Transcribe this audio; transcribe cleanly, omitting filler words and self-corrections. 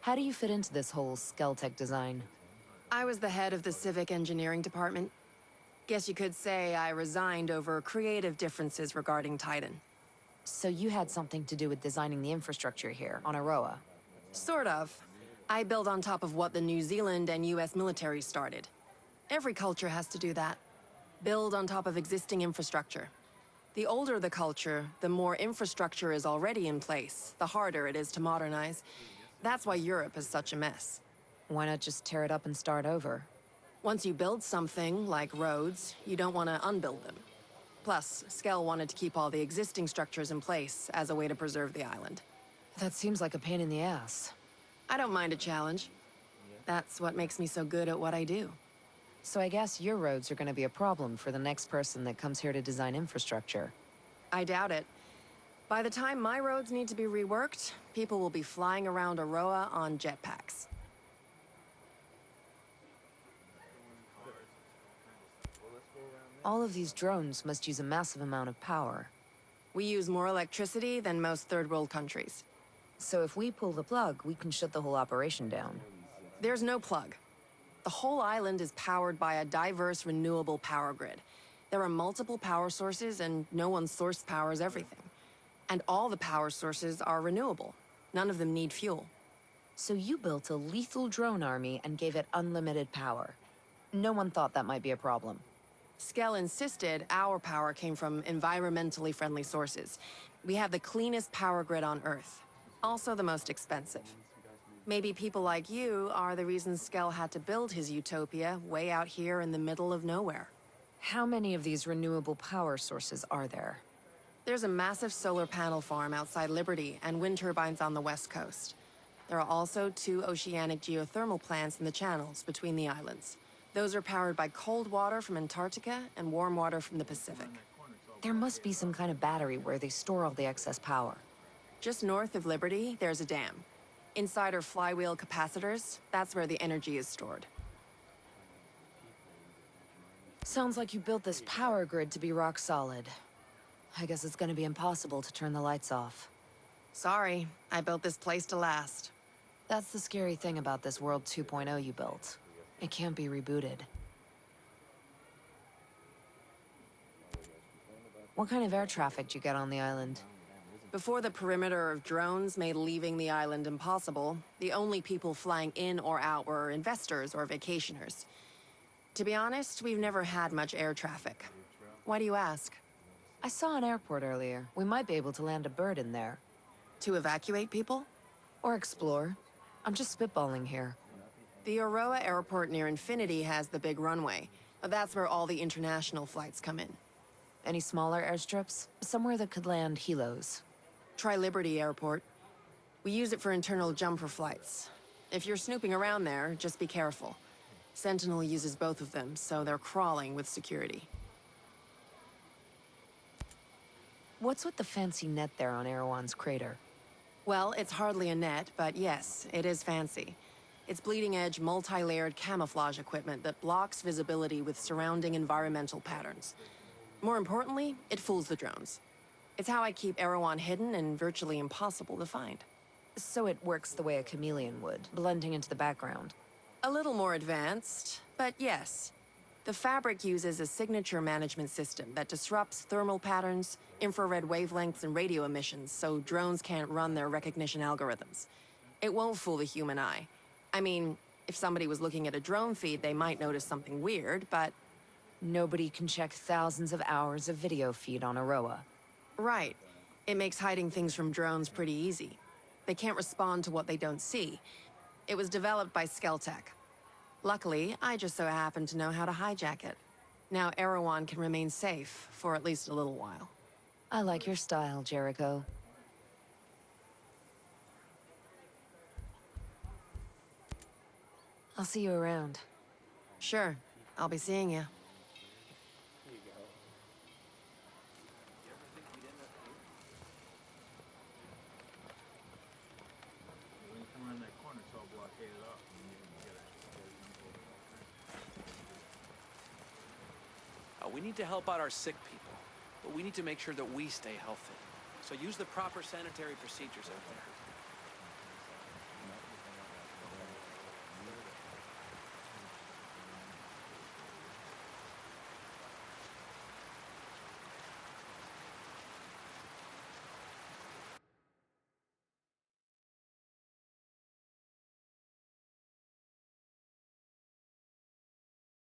How do you fit into this whole Skeltech design? I was the head of the civic engineering department. Guess you could say I resigned over creative differences regarding Titan. So you had something to do with designing the infrastructure here on Aroa? Sort of. I build on top of what the New Zealand and US military started. Every culture has to do that. Build on top of existing infrastructure. The older the culture, the more infrastructure is already in place, the harder it is to modernize. That's why Europe is such a mess. Why not just tear it up and start over? Once you build something, like roads, you don't want to unbuild them. Plus, Skell wanted to keep all the existing structures in place as a way to preserve the island. That seems like a pain in the ass. I don't mind a challenge. That's what makes me so good at what I do. So I guess your roads are going to be a problem for the next person that comes here to design infrastructure. I doubt it. By the time my roads need to be reworked, people will be flying around Aroa on jetpacks. All of these drones must use a massive amount of power. We use more electricity than most third-world countries. So if we pull the plug, we can shut the whole operation down. There's no plug. The whole island is powered by a diverse, renewable power grid. There are multiple power sources, and no one source powers everything. And all the power sources are renewable. None of them need fuel. So you built a lethal drone army and gave it unlimited power. No one thought that might be a problem. Skell insisted our power came from environmentally friendly sources. We have the cleanest power grid on Earth. Also the most expensive. Maybe people like you are the reason Skell had to build his utopia way out here in the middle of nowhere. How many of these renewable power sources are there? There's a massive solar panel farm outside Liberty and wind turbines on the west coast. There are also 2 oceanic geothermal plants in the channels between the islands. Those are powered by cold water from Antarctica and warm water from the Pacific. There must be some kind of battery where they store all the excess power. Just north of Liberty, there's a dam. Inside are flywheel capacitors. That's where the energy is stored. Sounds like you built this power grid to be rock solid. I guess it's gonna be impossible to turn the lights off. Sorry, I built this place to last. That's the scary thing about this World 2.0 you built. It can't be rebooted. What kind of air traffic do you get on the island? Before the perimeter of drones made leaving the island impossible, the only people flying in or out were investors or vacationers. To be honest, we've never had much air traffic. Why do you ask? I saw an airport earlier. We might be able to land a bird in there. To evacuate people? Or explore. I'm just spitballing here. The Aroa airport near Infinity has the big runway. That's where all the international flights come in. Any smaller airstrips? Somewhere that could land helos. Try Liberty Airport. We use it for internal jumper flights. If you're snooping around there, just be careful. Sentinel uses both of them, so they're crawling with security. What's with the fancy net there on Erewhon's crater? Well, it's hardly a net, but yes, it is fancy. It's bleeding-edge, multi-layered camouflage equipment that blocks visibility with surrounding environmental patterns. More importantly, it fools the drones. It's how I keep Erewhon hidden and virtually impossible to find. So it works the way a chameleon would, blending into the background. A little more advanced, but yes. The fabric uses a signature management system that disrupts thermal patterns, infrared wavelengths, and radio emissions so drones can't run their recognition algorithms. It won't fool the human eye. I mean, if somebody was looking at a drone feed, they might notice something weird, but... Nobody can check thousands of hours of video feed on Aroa. Right. It makes hiding things from drones pretty easy. They can't respond to what they don't see. It was developed by Skeltech. Luckily, I just so happen to know how to hijack it. Now Erewhon can remain safe for at least a little while. I like your style, Jericho. I'll see you around. Sure. I'll be seeing you. We need to help out our sick people, but we need to make sure that we stay healthy. So use the proper sanitary procedures out there.